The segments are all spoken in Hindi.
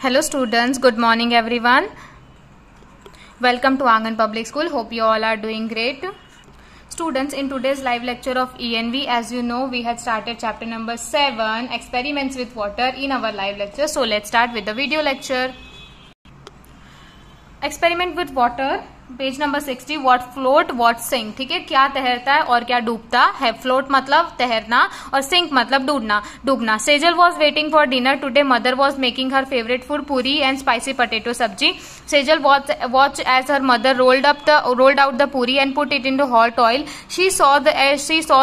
Hello students, good morning everyone. Welcome to Angan Public School. Hope you all are doing great. Students, in today's live lecture of ENV, as you know, we had started chapter number 7, experiments with water, in our live lecture. So let's start with the video lecture. Experiment with water, page number 60. What float what sink. ठीक है, क्या तैरता है और क्या डूबता है. फ्लोट मतलब तैरना और सिंक मतलब डूबना. Sejal was waiting for dinner today. Mother was making her favourite food puri and spicy potato sabzi. Sejal watch as her mother rolled out the puri and put it into hot oil. She saw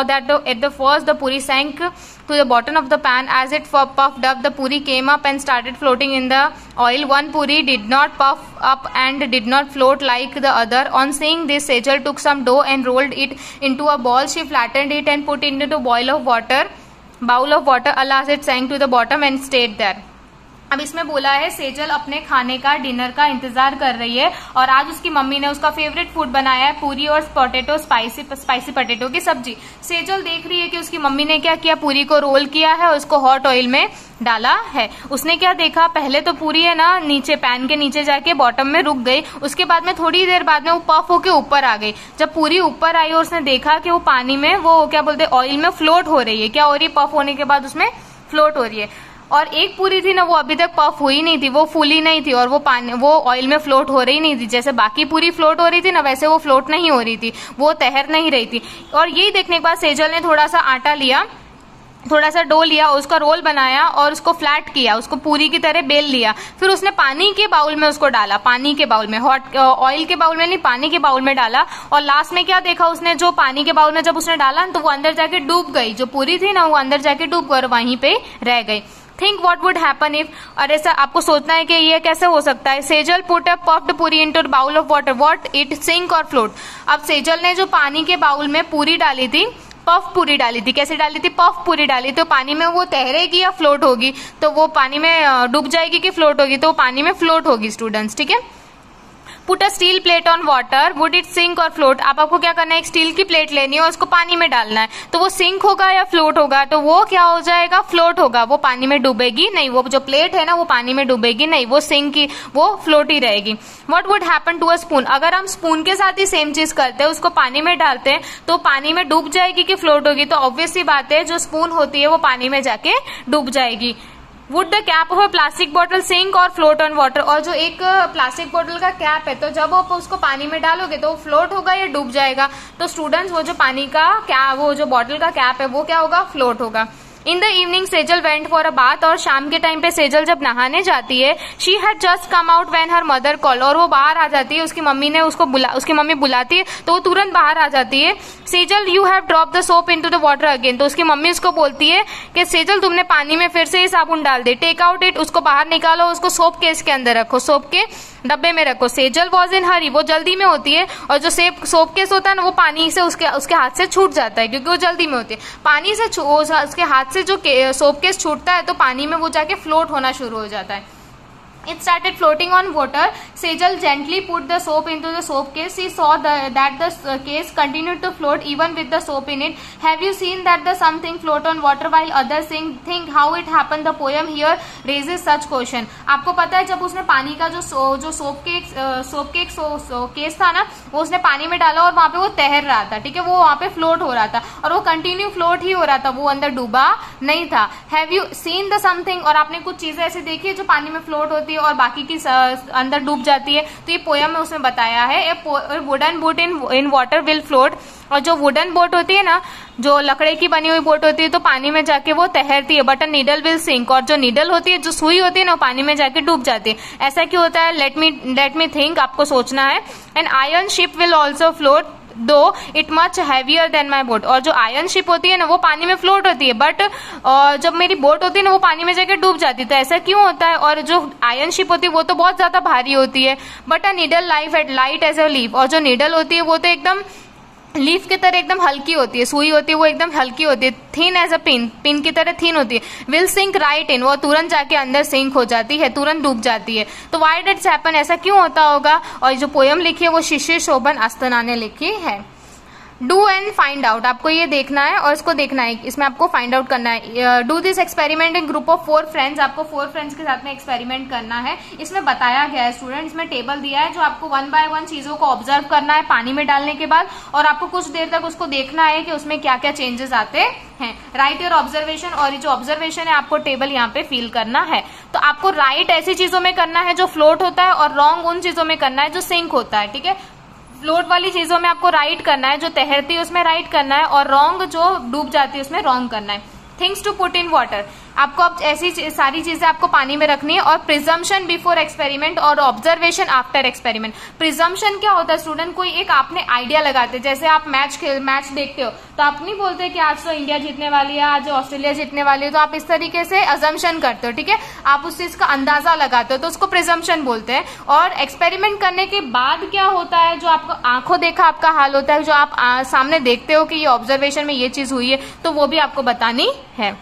that at the first the puri sank to the bottom of the pan. As it puffed up, the puri came up and started floating in the oil. One puri did not puff up and did not float like the other. On seeing this, Sejal took some dough and rolled it into a ball. She flattened it and put it into a bowl of water. Alas, it sank to the bottom and stayed there. अब इसमें बोला है सेजल अपने खाने का, डिनर का इंतजार कर रही है और आज उसकी मम्मी ने उसका फेवरेट फूड बनाया है पूरी और पोटैटो स्पाइसी पोटैटो की सब्जी. सेजल देख रही है कि उसकी मम्मी ने क्या किया, पूरी को रोल किया है और उसको हॉट ऑयल में डाला है. उसने क्या देखा, पहले तो पूरी है ना नीचे पैन के नीचे जाके बॉटम में रुक गई. उसके बाद में थोड़ी देर बाद में वो पफ होके ऊपर आ गई. जब पूरी ऊपर आई और उसने देखा कि वो पानी में, वो क्या बोलते ऑयल में फ्लोट हो रही है. क्या हो रही है, पफ होने के बाद उसमें फ्लोट हो रही है. और एक पूरी थी ना, वो अभी तक पफ हुई नहीं थी, वो फूली नहीं थी और वो ऑयल में फ्लोट हो रही नहीं थी. जैसे बाकी पूरी फ्लोट हो रही थी ना, वैसे वो फ्लोट नहीं हो रही थी, वो तैर नहीं रही थी. और यही देखने के बाद सेजल ने थोड़ा सा आटा लिया, थोड़ा सा डो लिया, उसका रोल बनाया और उसको फ्लैट किया, उसको पूरी की तरह बेल लिया. फिर उसने पानी के बाउल में उसको डाला, पानी के बाउल में, हॉट ऑयल के बाउल में नहीं, पानी के बाउल में डाला. और लास्ट में क्या देखा उसने, जो पानी के बाउल में जब उसने डाला तो वो अंदर जाके डूब गई. जो पूरी थी ना वो अंदर जाके डूब गई और वहीं पे रह गई. Think what would happen if. और ऐसा आपको सोचना है कि ये कैसे हो सकता है. Sejal put a puffed puri into bowl of water. What it sink और फ्लोट. अब सेजल ने जो पानी के बाउल में पूरी डाली थी, पफ पूरी डाली थी. कैसे डाली थी, पफ पूरी डाली. तो पानी में वो तैरेगी या फ्लोट होगी, तो वो पानी में डूब जाएगी कि फ्लोट होगी, तो वो पानी में फ्लोट होगी स्टूडेंट्स. ठीक है. Put a steel plate on water. Would it sink और फ्लोट. आपको क्या करना है, एक स्टील की प्लेट लेनी है और उसको पानी में डालना है. तो वो सिंक होगा या फ्लोट होगा, तो वो क्या हो जाएगा, फ्लोट होगा. वो पानी में डूबेगी नहीं, वो जो प्लेट है ना वो पानी में डूबेगी नहीं, वो सिंक की, वो फ्लोट ही रहेगी. What would happen to a spoon. अगर हम स्पून के साथ ही सेम चीज करते हैं, उसको पानी में डालते हैं, तो पानी में डूब जाएगी कि फ्लोट होगी. तो ऑब्वियस सी बात है, जो स्पून होती है वो पानी में जाके डूब जाएगी. Would the cap of a plastic bottle sink और फ्लोट ऑन वाटर. और जो एक प्लास्टिक बॉटल का कैप है, तो जब आप उसको पानी में डालोगे तो वो फ्लोट होगा या डूब जाएगा. तो स्टूडेंट्स, वो जो पानी का वो जो बॉटल का कैप है वो क्या होगा, फ्लोट होगा. In the evening Sejal went for a bath. और शाम के टाइम पे सेजल जब नहाने जाती है, she had just come out when her mother call. और वो बाहर आ जाती है, उसकी मम्मी ने उसकी मम्मी बुलाती है तो वो तुरंत बाहर आ जाती है. Sejal you have drop the soap into the water again. तो उसकी मम्मी उसको बोलती है कि सेजल तुमने पानी में फिर से ये साबुन डाल दे. Take out it. उसको बाहर निकालो, उसको सोप केस के अंदर रखो, सोप के डब्बे में रखो. सेजल वॉज इन हरी. वो जल्दी में होती है और जो सोप केस होता है ना, वो पानी से उसके हाथ से छूट जाता है क्योंकि वो जल्दी में होती है. पानी से उसके हाथ से जो सोप केस छूटता है तो पानी में वो जाके फ्लोट होना शुरू हो जाता है. It started floating on water. Sejal gently put the soap into the soap case. She saw that the case continued to float even with the soap in it. Have you seen that the something float on water while others think how it happened? The poem here raises such question. आपको पता है, जब उसने पानी का जो सोप के केस था ना, वो उसने पानी में डाला और वहां पे वो तैर रहा था. ठीक है, वो वहां पे फ्लोट हो रहा था और वो कंटिन्यू फ्लोट ही हो रहा था, वो अंदर डूबा नहीं था. Have you seen the something. और आपने कुछ चीजें ऐसी देखी है जो पानी में फ्लोट होती है और बाकी की अंदर डूब जाती है. तो ये पोयम में उसने बताया है, wooden boat in water will float. और जो वुडन बोट होती है ना, जो लकड़े की बनी हुई बोट होती है, तो पानी में जाके वो तैरती है. But a needle will sink. और जो नीडल होती है, जो सुई होती है ना, पानी में जाके डूब जाती है. ऐसा क्यों होता है, लेट मी थिंक. आपको सोचना है. An iron ship will also float though it much heavier than my boat. और जो आयरन शिप होती है ना, वो पानी में फ्लोट होती है, बट जब मेरी बोट होती है ना, वो पानी में जाके डूब जाती है. तो ऐसा क्यों होता है. और जो आयरन शिप होती है वो तो बहुत ज्यादा भारी होती है. But a needle light as a leaf. और जो नीडल होती है वो तो एकदम लीफ की तरह एकदम हल्की होती है, सुई होती है वो एकदम हल्की होती है. थिन एज अ पिन की तरह थिन होती है. विल सिंक राइट इन. वो तुरंत जाके अंदर सिंक हो जाती है, तुरंत डूब जाती है. तो व्हाई डिड हैपन, ऐसा क्यों होता होगा. और जो पोयम लिखी है वो शिशिर शोभन अस्थना ने लिखी है. डू एंड फाइंड आउट, आपको ये देखना है और इसको देखना है, इसमें आपको फाइंड आउट करना है। Do this experiment in group of 4 friends, आपको 4 फ्रेंड्स के साथ में एक्सपेरिमेंट करना है। इसमें बताया गया है स्टूडेंट, इसमें टेबल दिया है जो आपको 1 बाय 1 चीजों को ऑब्जर्व करना है पानी में डालने के बाद, और आपको कुछ देर तक उसको देखना है कि उसमें क्या क्या चेंजेस आते हैं। राइट योर ऑब्जर्वेशन, और ये जो ऑब्जर्वेशन है आपको टेबल यहाँ पे फिल करना है। तो आपको राइट ऐसी चीजों में करना है जो फ्लोट होता है, और रॉन्ग उन चीजों में करना है जो सिंक होता है। ठीक है, फ्लोट वाली चीजों में आपको राइट करना है, जो तैरती है उसमें राइट करना है, और रॉन्ग जो डूब जाती है उसमें रॉन्ग करना है। Things to put in water, आपको अब ऐसी सारी चीजें आपको पानी में रखनी है। और प्रिजम्पशन बिफोर एक्सपेरिमेंट और ऑब्जर्वेशन आफ्टर एक्सपेरिमेंट। प्रिजम्पशन क्या होता है स्टूडेंट, कोई एक आपने आइडिया लगाते, जैसे आप मैच देखते हो तो आप नहीं बोलते कि आज तो इंडिया जीतने वाली है, आज ऑस्ट्रेलिया जीतने वाली है, तो आप इस तरीके से अजम्पशन करते हो। ठीक है, आप उस चीज का अंदाजा लगाते हो, तो उसको प्रिजम्पशन बोलते हैं। और एक्सपेरिमेंट करने के बाद क्या होता है, जो आपको आंखों देखा आपका हाल होता है, जो आप सामने देखते हो कि ये ऑब्जर्वेशन में ये चीज हुई है, तो वो भी आपको बतानी है।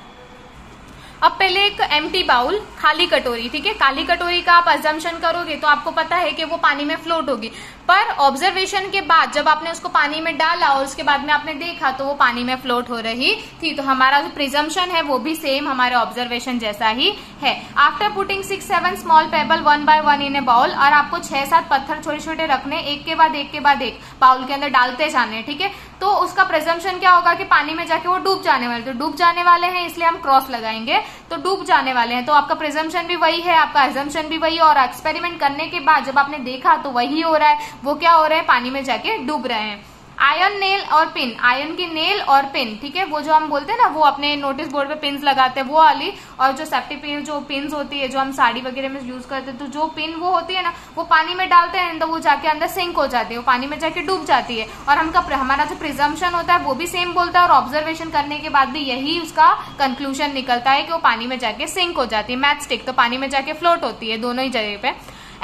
अब पहले एक एम्प्टी बाउल, खाली कटोरी, ठीक है, खाली कटोरी का आप अजम्पशन करोगे तो आपको पता है कि वो पानी में फ्लोट होगी, पर ऑब्जर्वेशन के बाद जब आपने उसको पानी में डाला और उसके बाद में आपने देखा तो वो पानी में फ्लोट हो रही थी। तो हमारा जो प्रिजम्पशन है वो भी सेम हमारे ऑब्जर्वेशन जैसा ही है। After putting 6-7 small pebble 1 by 1 in a bowl, और आपको 6-7 पत्थर छोटे छोटे रखने, एक के बाद एक बाउल के अंदर डालते जाने। ठीक है, तो उसका प्रिजम्पशन क्या होगा कि पानी में जाके वो डूब जाने वाले, तो डूब जाने वाले हैं इसलिए हम क्रॉस लगाएंगे, तो डूब जाने वाले हैं। तो आपका प्रिजम्पशन भी वही है, आपका एजम्पशन भी वही है, और एक्सपेरिमेंट करने के बाद जब आपने देखा तो वही हो रहा है, वो क्या हो रहा है, पानी में जाके डूब रहे हैं। आयरन नेल और पिन, आयरन की नेल और पिन, ठीक है, वो जो हम बोलते हैं ना, वो अपने नोटिस बोर्ड पे पिन्स लगाते हैं वो वाली, और जो सेफ्टी पिन जो पिन्स होती है जो हम साड़ी वगैरह में यूज करते हैं, तो जो पिन वो होती है ना, वो पानी में डालते हैं तो वो जाके अंदर सिंक हो जाती है, वो पानी में जाके डूब जाती है। और हमारा जो प्रिजम्पशन होता है वो भी सेम बोलता है, और ऑब्जर्वेशन करने के बाद भी यही उसका कंक्लूजन निकलता है कि वो पानी में जाके सिंक हो जाती है। मैच स्टिक तो पानी में जाके फ्लोट होती है, दोनों ही जगह पे।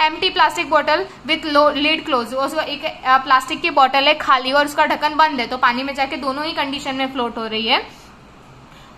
एम्प्टी प्लास्टिक बोतल विथ लिड क्लोज, एक प्लास्टिक की बोतल है खाली और उसका ढक्कन बंद है, तो पानी में जाके दोनों ही कंडीशन में फ्लोट हो रही है।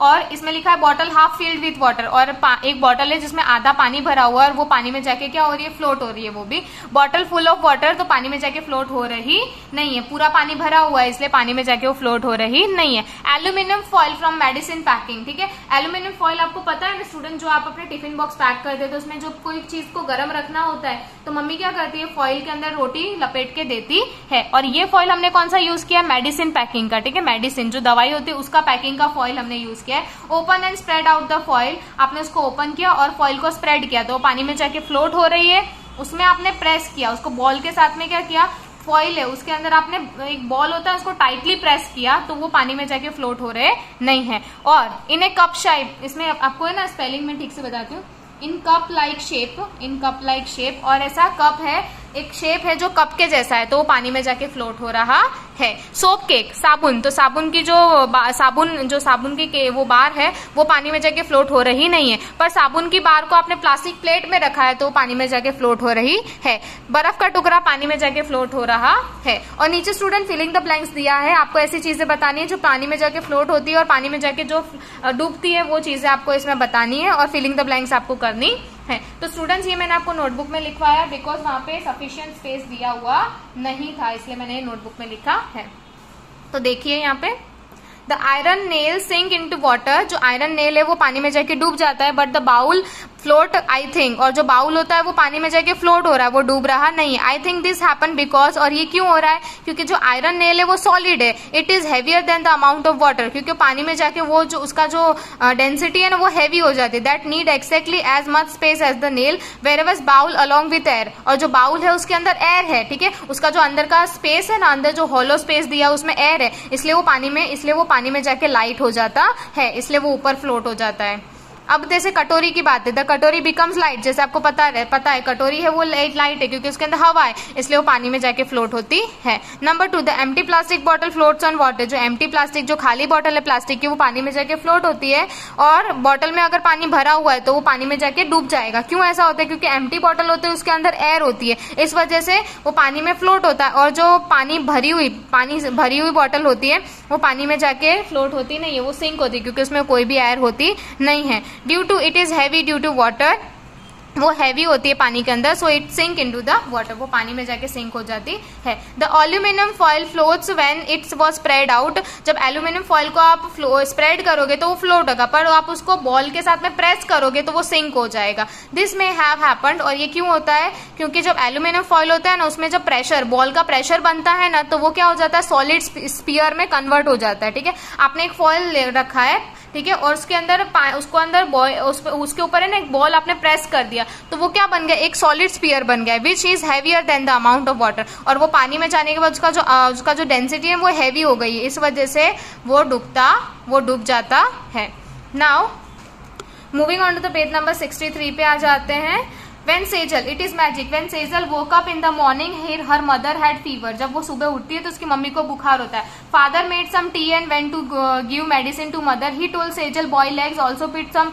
और इसमें लिखा है bottle half filled with water, और एक बॉटल है जिसमें आधा पानी भरा हुआ है और वो पानी में जाके क्या हो रही है, फ्लोट हो रही है। वो भी बॉटल फुल ऑफ वाटर, तो पानी में जाके फ्लोट हो रही नहीं है, पूरा पानी भरा हुआ है इसलिए पानी में जाके वो फ्लोट हो रही नहीं है। Aluminium foil from medicine packing, ठीक है, एल्यूमिनियम फॉइल आपको पता है ना स्टूडेंट, जो आप अपने टिफिन बॉक्स पैक करते तो उसमें जो कोई चीज को गर्म रखना होता है तो मम्मी क्या करती है, फॉइल के अंदर रोटी लपेट के देती है। और ये फॉइल हमने कौन सा यूज किया, मेडिसिन पैकिंग का, ठीक है, मेडिसिन जो दवाई होती है उसका पैकिंग का फॉइल हमने यूज किया है। Open and spread out the foil, आपने उसको ओपन किया और फॉइल को स्प्रेड किया तो पानी में जाके फ्लोट हो रही है। उसमें आपने प्रेस किया, उसको बॉल के साथ में क्या किया, फॉइल है उसके अंदर आपने एक बॉल होता है उसको टाइटली प्रेस किया तो वो पानी में जाके फ्लोट हो रहे नहीं है। और इन ए कप शेप, इसमें आपको है ना स्पेलिंग में ठीक से बताती हूँ, इन कप लाइक शेप, और ऐसा कप है, एक शेप है जो कप के जैसा है तो वो पानी में जाके फ्लोट हो रहा है। सोप केक, साबुन, तो साबुन की जो साबुन की वो बार है वो पानी में जाके फ्लोट हो रही नहीं है, पर साबुन की बार को आपने प्लास्टिक प्लेट में रखा है तो पानी में जाके फ्लोट हो रही है। बर्फ का टुकड़ा पानी में जाके फ्लोट हो रहा है। और नीचे स्टूडेंट फिलिंग द ब्लैंक्स दिया है, आपको ऐसी चीजें बतानी है जो पानी में जाके फ्लोट होती है और पानी में जाके जो डूबती है वो चीजें आपको इसमें बतानी है और फिलिंग द ब्लैंक्स आपको करनी है। तो स्टूडेंट्स ये मैंने आपको नोटबुक में लिखवाया बिकॉज वहां पे सफिशिएंट स्पेस दिया हुआ नहीं था, इसलिए मैंने नोटबुक में लिखा है। तो देखिए यहाँ पे the iron nail sink into water, जो आयरन नेल है वो पानी में जाके डूब जाता है, but the bowl float I think, और जो बाउल होता है वो पानी में जाके फ्लोट हो रहा है, वो डूब रहा नहीं है। I think this happen because, और ये क्यों हो रहा है, क्योंकि जो आयरन नेल है वो सॉलिड है, it is heavier than the amount of water, क्योंकि पानी में जाके वो जो उसका जो डेंसिटी है ना वो हैवी हो जाती है, that need exactly as much space as the nail wherever bowl along with air, और जो बाउल है उसके अंदर एयर है, ठीक है, उसका जो अंदर का स्पेस है ना, अंदर जो हॉलो स्पेस दिया उसमें एयर है, इसलिए वो पानी में जाके लाइट हो जाता है, इसलिए वो ऊपर फ्लोट हो जाता है। अब जैसे कटोरी की बात है, द कटोरी बिकम्स लाइट, जैसे आपको पता है कटोरी है वो लाइट है क्योंकि उसके अंदर हवा है, इसलिए वो पानी में जाके फ्लोट होती है। Number 2, the empty plastic bottle floats on water, जो एम्प्टी प्लास्टिक जो खाली बॉटल है प्लास्टिक की वो पानी में जाके फ्लोट होती है, और बॉटल में अगर पानी भरा हुआ है तो वो पानी में जाके डूब जाएगा। क्यों ऐसा होता है, क्योंकि एम्प्टी बॉटल होती है उसके अंदर एयर होती है, इस वजह से वो पानी में फ्लोट होता है, और जो पानी भरी हुई बॉटल होती है वो पानी में जाके फ्लोट होती नहीं है, वो सिंक होती है क्योंकि उसमें कोई भी एयर होती नहीं है। Due to it is heavy due to water, वो हैवी होती है पानी के अंदर, so it sink into the water, वो पानी में जाके सिंक हो जाती है। The aluminium foil floats when it's was spread out, जब एल्यूमिनियम फॉइल को आप स्प्रेड करोगे तो वो फ्लोट होगा, पर आप उसको बॉल के साथ में प्रेस करोगे तो वो सिंक हो जाएगा। दिस मे हैव हैपेंड, और ये क्यों होता है, क्योंकि जब एल्यूमिनियम फॉइल होता है ना उसमें जब प्रेशर, बॉल का प्रेशर बनता है ना, तो वो क्या हो जाता है, सॉलिड स्फीयर में कन्वर्ट हो जाता है। ठीक है, आपने एक फॉइल ले रखा है, ठीक है, और उसके अंदर उसके ऊपर है ना एक बॉल आपने प्रेस कर दिया, तो वो क्या बन गया, एक सॉलिड स्फीयर बन गया, which is heavier than the amount of water, और वो पानी में जाने के बाद उसका जो डेंसिटी है वो हैवी हो गई है, इस वजह से वो डूब जाता है। Now moving on to the page number 63 पे आ जाते हैं। When Sejal, it is magic. When Sejal woke up in the morning, her mother had fever. जब वो सुबह उठती है तो उसकी मम्मी को बुखार होता है। Father made some tea and went to give medicine to mother. He told Sejal boil eggs, also put some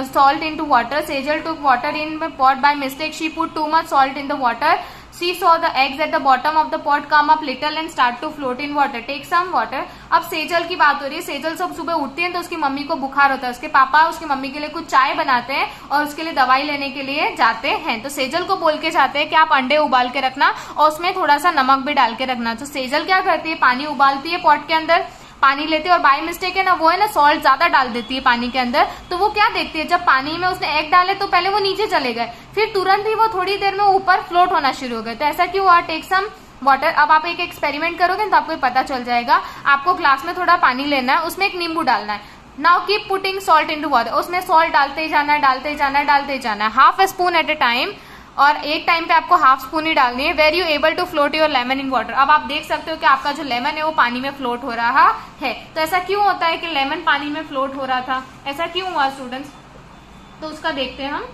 salt into water. Sejal took water in a pot by mistake. She put too much salt in the water. She saw the eggs at the bottom of the pot come up little and start to float in water. Take some water. अब सेजल की बात हो रही है। सेजल सब सुबह उठती है तो उसकी मम्मी को बुखार होता है, उसके पापा उसकी मम्मी के लिए कुछ चाय बनाते हैं और उसके लिए दवाई लेने के लिए जाते हैं। तो सेजल को बोल के जाते हैं कि आप अंडे उबाल के रखना और उसमें थोड़ा सा नमक भी डाल के रखना। तो सेजल क्या करती है, पानी उबालती है, पॉट के अंदर पानी लेती है और बाय मिस्टेक है ना वो है ना सॉल्ट ज्यादा डाल देती है पानी के अंदर। तो वो क्या देखती है, जब पानी में उसने एग डाले तो पहले वो नीचे चले गए, फिर तुरंत ही वो थोड़ी देर में ऊपर फ्लोट होना शुरू हो गए। तो ऐसा क्यों हुआ, टेक सम वाटर। अब आप एक एक्सपेरिमेंट करोगे तो आपको पता चल जाएगा। आपको ग्लास में थोड़ा पानी लेना है, उसमें एक नींबू डालना है। Now keep putting salt into water, उसमें सॉल्ट डालते ही जाना है, डालते ही जाना है, डालते ही जाना है, half a spoon at a time, और एक टाइम पे आपको हाफ स्पून ही डालनी है। Were you able to float your lemon in water. अब आप देख सकते हो कि आपका जो लेमन है वो पानी में फ्लोट हो रहा है। तो ऐसा क्यों होता है कि लेमन पानी में फ्लोट हो रहा था, ऐसा क्यों हुआ स्टूडेंट्स, तो उसका देखते हैं हम।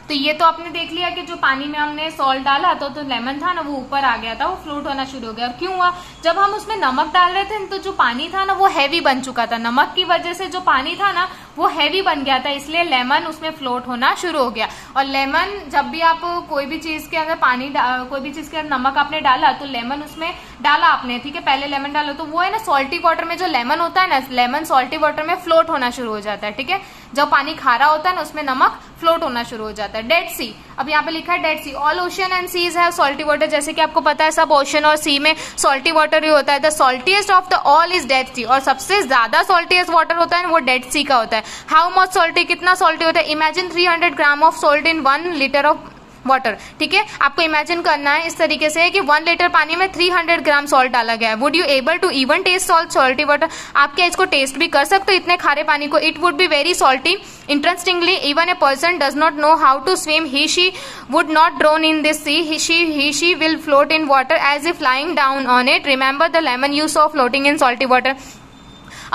तो ये तो आपने देख लिया कि जो पानी में हमने सॉल्ट डाला तो लेमन था ना वो ऊपर आ गया था, वो फ्लोट होना शुरू हो गया। और क्यों हुआ, जब हम उसमें नमक डाल रहे थे तो जो पानी था ना वो हैवी बन चुका था, नमक की वजह से जो पानी था ना वो हैवी बन गया था, इसलिए लेमन उसमें फ्लोट होना शुरू हो गया। और लेमन जब भी आप कोई भी चीज के अंदर कोई भी चीज के अंदर नमक आपने डाला तो लेमन उसमें डाला आपने, ठीक है, पहले लेमन डालो तो वो है ना सॉल्टी वाटर में जो लेमन होता है ना, लेमन सॉल्टी वाटर में फ्लोट होना शुरू हो जाता है। ठीक है, जब पानी खारा होता है ना उसमें नमक फ्लोट होना शुरू हो जाता है। डेड सी, अब यहाँ पे लिखा है Dead Sea, all ocean and seas have salty water. जैसे कि आपको पता है सब ओशन और सी में सॉल्टी वाटर ही होता है। The saltiest of the all is Dead Sea, और सबसे ज्यादा सॉल्टीएस्ट वाटर होता है वो डेड सी का होता है। हाउ मच सॉल्टी, कितना सॉल्टी होता है, imagine 300 gram of salt in 1 litre of water. ठीक है, आपको इमेजिन करना है इस तरीके से कि 1 लीटर पानी में 300 ग्राम सॉल्ट डाला गया है। Would you able to even taste salty water, आप क्या इसको टेस्ट भी कर सकते हो इतने खारे पानी को। It would be very salty. Interestingly even a person does not know how to swim, he she would not drown in this sea, he she will float in water as if flying down on it. Remember the lemon you saw floating in salty water.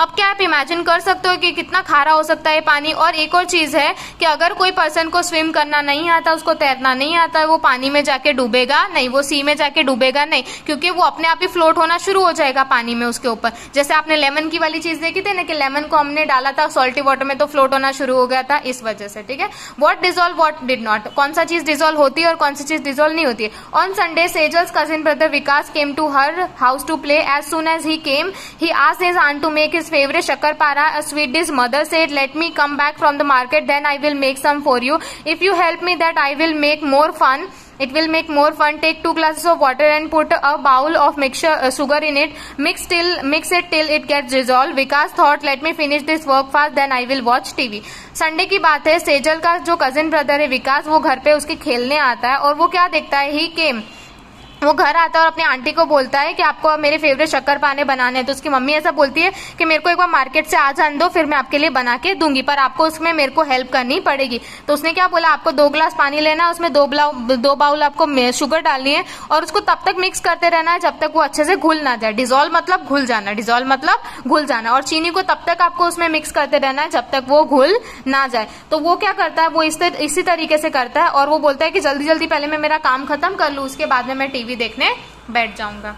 अब क्या आप इमेजिन कर सकते हो कि कितना खारा हो सकता है पानी। और एक और चीज है कि अगर कोई पर्सन को स्विम करना नहीं आता, उसको तैरना नहीं आता, वो पानी में जाके डूबेगा नहीं, वो सी में जाके डूबेगा नहीं, क्योंकि वो अपने आप ही फ्लोट होना शुरू हो जाएगा पानी में उसके ऊपर। जैसे आपने लेमन की वाली चीज देखी थी ना कि लेमन को हमने डाला था सॉल्टी वाटर में तो फ्लोट होना शुरू हो गया था, इस वजह से। ठीक है, what dissolve what did not, कौन सा चीज डिजोल्व होती है और कौन सी चीज डिजोल्व नहीं होती है। On Sunday Sejal's cousin brother Vikas came to her house to play. As soon as he came he asked his aunt to make his favorite शक्कर a sweet dish. Mother said, let me come back from the market, then I will make some for you. If you help me, that I will make more fun. It will make more fun. Take 2 glasses of water and put a bowl of sugar in it. Mix it till it gets dissolved. Vikas thought, let me finish this work fast, then I will watch TV. Sunday की बात है, सेजल का जो कजिन ब्रदर है विकास, वो घर पे उसके खेलने आता है और वो क्या देखता है, ही केम, वो घर आता है और अपनी आंटी को बोलता है कि आपको मेरे फेवरेट शक्कर पाने बनाने हैं। तो उसकी मम्मी ऐसा बोलती है कि मेरे को एक बार मार्केट से आ जाने दो, फिर मैं आपके लिए बना के दूंगी, पर आपको उसमें मेरे को हेल्प करनी पड़ेगी। तो उसने क्या बोला, आपको 2 गिलास पानी लेना है, उसमें 2 बाउल आपको शुगर डालनी है और उसको तब तक मिक्स करते रहना है जब तक वो अच्छे से घुल ना जाए। डिजोल्व मतलब घुल जाना, डिजोल्व मतलब घुल जाना। और चीनी को तब तक आपको उसमें मिक्स करते रहना है जब तक वो घुल ना जाए। तो वो क्या करता है, वो इसी तरीके से करता है और वो बोलता है कि जल्दी जल्दी पहले मैं मेरा काम खत्म कर लूं, उसके बाद में मैं टीवी देखने बैठ जाऊंगा।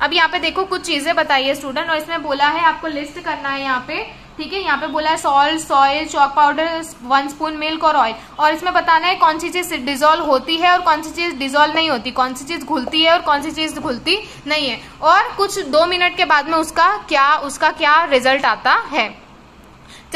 अब यहाँ पे देखो कुछ चीजें बताइए स्टूडेंट, और इसमें बोला है आपको लिस्ट करना है यहाँ पे। ठीक है, यहाँ पे बोला है salt, soil, chalk powder, 1 spoon milk और ऑयल, और इसमें बताना है कौन सी चीज डिजोल्व होती है और कौन सी चीज डिजोल्व नहीं होती, कौन सी चीज घुलती है और कौन सी चीज घुलती नहीं है, और कुछ 2 मिनट के बाद में उसका क्या रिजल्ट आता है।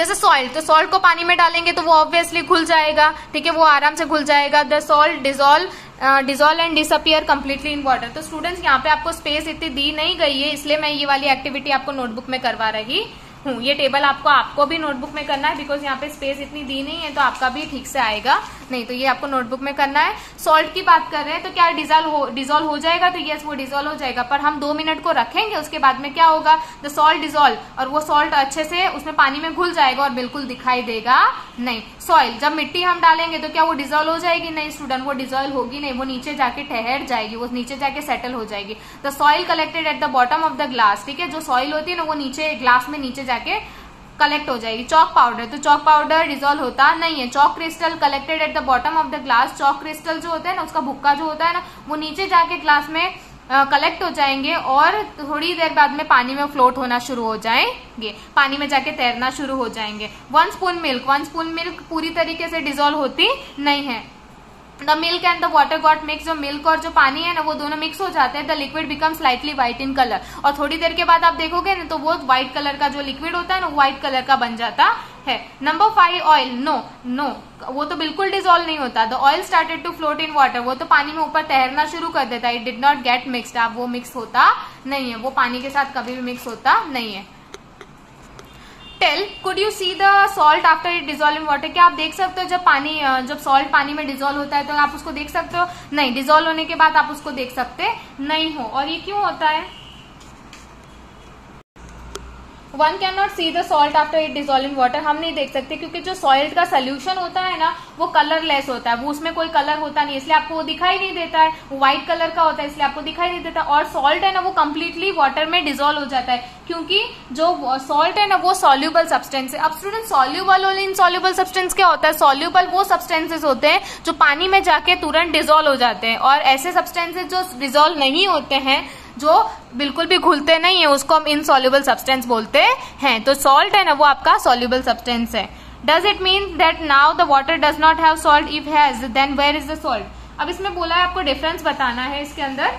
जैसे सॉल्ट, तो सॉल्ट को पानी में डालेंगे तो वो ऑब्वियसली घुल जाएगा, ठीक है, वो आराम से घुल जाएगा। The salt dissolve and disappear completely in water. तो स्टूडेंट्स यहाँ पे आपको स्पेस इतनी दी नहीं गई है, इसलिए मैं ये वाली एक्टिविटी आपको नोटबुक में करवा रही हूँ। ये टेबल आपको भी नोटबुक में करना है, बिकॉज यहाँ पे स्पेस इतनी दी नहीं है, तो आपका भी ठीक से आएगा नहीं, तो ये आपको नोटबुक में करना है। सॉल्ट की बात कर रहे हैं तो क्या डिजोल्व हो जाएगा, तो यस वो डिजोल्व हो जाएगा, पर हम 2 मिनट को रखेंगे, उसके बाद में क्या होगा, द सॉल्ट डिजोल्व, और वो सॉल्ट अच्छे से उसमें पानी में घुल जाएगा और बिल्कुल दिखाई देगा नहीं। सॉइल, जब मिट्टी हम डालेंगे तो क्या वो डिजोल्व हो जाएगी, नहीं स्टूडेंट, वो डिजोल्व होगी नहीं, वो नीचे जाके ठहर जाएगी, वो नीचे जाके सेटल हो जाएगी। The soil collected at the bottom of the glass, ठीक है, जो सॉइल होती है ना वो नीचे ग्लास में नीचे जाके कलेक्ट हो जाएगी। चॉक पाउडर, तो चॉक पाउडर डिजोल्व होता नहीं है। Chalk crystal collected at the bottom of the glass, chalk crystal जो होता है ना उसका भुक्का जो होता है ना वो नीचे जाके ग्लास में कलेक्ट हो जाएंगे और थोड़ी देर बाद में पानी में फ्लोट होना शुरू हो जाएंगे, पानी में जाके तैरना शुरू हो जाएंगे। 1 स्पून मिल्क पूरी तरीके से डिजोल्व होती नहीं है। The milk and the water got mix, जो मिल्क और जो पानी है ना वो दोनों मिक्स हो जाते हैं। The liquid become slightly white in colour, और थोड़ी देर के बाद आप देखोगे ना तो वो व्हाइट कलर का जो लिक्विड होता है ना व्हाइट कलर का बन जाता है। नंबर 5 ऑयल, नो वो तो बिल्कुल डिजोल्व नहीं होता। The oil started to float in water, वो तो पानी में ऊपर तैरना शुरू कर देता है। It did not get mixed, अब वो मिक्स होता नहीं है, वो पानी के साथ कभी भी मिक्स होता नहीं है। Tell, could you see the salt after it dissolve in water, क्या आप देख सकते हो जब सॉल्ट पानी में डिजोल्व होता है तो आप उसको देख सकते हो, नहीं, डिजोल्व होने के बाद आप उसको देख सकते नहीं हो। और ये क्यों होता है, one can not C the salt after it dissolve in water, हम नहीं देख सकते क्योंकि जो सॉल्ट का सोल्यूशन होता है ना वो कलरलेस होता है, वो उसमें कोई कलर होता नहीं, इसलिए आपको वो दिखाई नहीं देता है, वो व्हाइट कलर का होता है इसलिए आपको दिखाई नहीं देता। और सॉल्ट है ना वो कंप्लीटली वाटर में डिजोल्व हो जाता है, क्योंकि जो सॉल्ट है ना वो सॉल्यूबल सब्सटेंस है। अब स्टूडेंट सॉल्यूबल और इनसॉल्यूबल सब्सटेंस क्या होता है, सॉल्यूबल वो सब्सटेंसेस होते हैं जो पानी में जाके तुरंत डिजोल्व हो जाते हैं, और ऐसे सब्सटेंसेस जो डिजोल्व नहीं होते हैं, जो बिल्कुल भी घुलते नहीं है, उसको हम इनसॉल्यूबल सब्सटेंस बोलते हैं। तो सॉल्ट है ना वो आपका सॉल्यूबल सब्सटेंस है। Does it mean that now the water does not have salt, if has then where is the salt. अब इसमें बोला है आपको डिफरेंस बताना है इसके अंदर।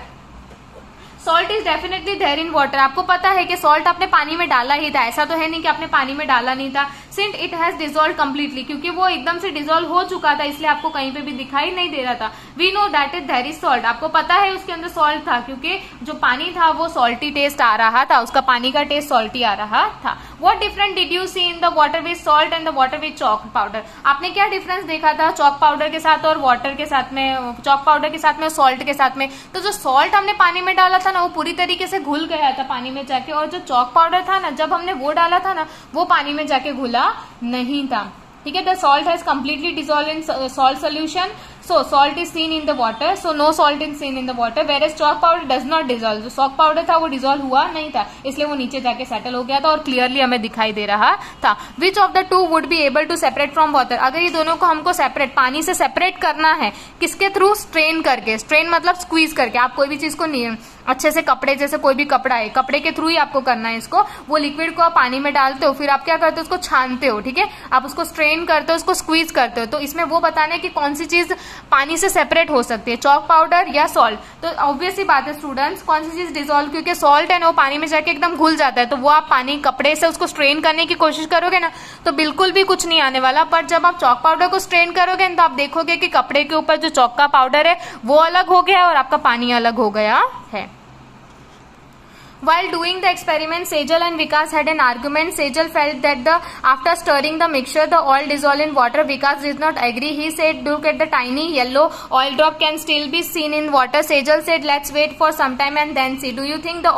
Salt is definitely there in water, आपको पता है कि सॉल्ट आपने पानी में डाला ही था, ऐसा तो है नहीं कि आपने पानी में डाला नहीं था। Since it has dissolve completely, क्योंकि वो एकदम से डिजोल्व हो चुका था इसलिए आपको कहीं पे भी दिखाई नहीं दे रहा था। We know that is there is salt, आपको पता है उसके अंदर सॉल्ट था क्योंकि जो पानी था वो सॉल्टी टेस्ट आ रहा था, उसका पानी का टेस्ट सॉल्टी आ रहा था। What difference did you see in the water with salt and the water with chalk powder, आपने क्या डिफरेंस देखा था चॉक पाउडर के साथ और वाटर के साथ में, चॉक पाउडर के साथ में और सॉल्ट के साथ में। तो जो सॉल्ट हमने पानी में डाला था ना वो पूरी तरीके से घुल गया था पानी में जाके, और जो चॉक पाउडर था ना जब हमने वो डाला था ना वो पानी में जाके घुला नहीं था, ठीक है। The salt has completely dissolve in salt solution, so salt is seen in the water, so no salt is seen in the water, whereas chalk powder does not dissolve, जो चॉक पाउडर था वो डिजोल्व हुआ नहीं था इसलिए वो नीचे जाके सेटल हो गया था और क्लियरली हमें दिखाई दे रहा था। Which of the two would be able to separate from water, अगर ये दोनों को हमको सेपरेट पानी से सेपरेट करना है किसके थ्रू, स्ट्रेन करके, स्ट्रेन मतलब स्क्वीज करके, आप कोई भी चीज को नहीं अच्छे से, कपड़े जैसे कोई भी कपड़ा है कपड़े के थ्रू ही आपको करना है इसको, वो लिक्विड को आप पानी में डालते हो फिर आप क्या करते हो उसको छानते हो, ठीक है, आप उसको स्ट्रेन करते हो, उसको स्क्वीज करते हो। तो इसमें वो बताने की कौन सी चीज पानी से सेपरेट हो सकती है, चॉक पाउडर या सॉल्ट। तो ऑब्वियस ही बात है स्टूडेंट्स कौन सी चीज डिजोल्व, क्योंकि सॉल्ट है ना वो पानी में जाके एकदम घुल जाता है, तो वो आप पानी कपड़े से उसको स्ट्रेन करने की कोशिश करोगे ना तो बिल्कुल भी कुछ नहीं आने वाला। पर जब आप चॉक पाउडर को स्ट्रेन करोगे तो आप देखोगे कि कपड़े के ऊपर जो चॉक का पाउडर है वो अलग हो गया और आपका पानी अलग हो गया है। While doing the experiment, Sejal and Vikas had an argument. Sejal felt that after stirring the mixture, the oil dissolved in water. Vikas did not agree. He said, "Look at the tiny yellow oil drop can still be seen in water." Sejal said, "Let's wait for some time and then see. Do you think the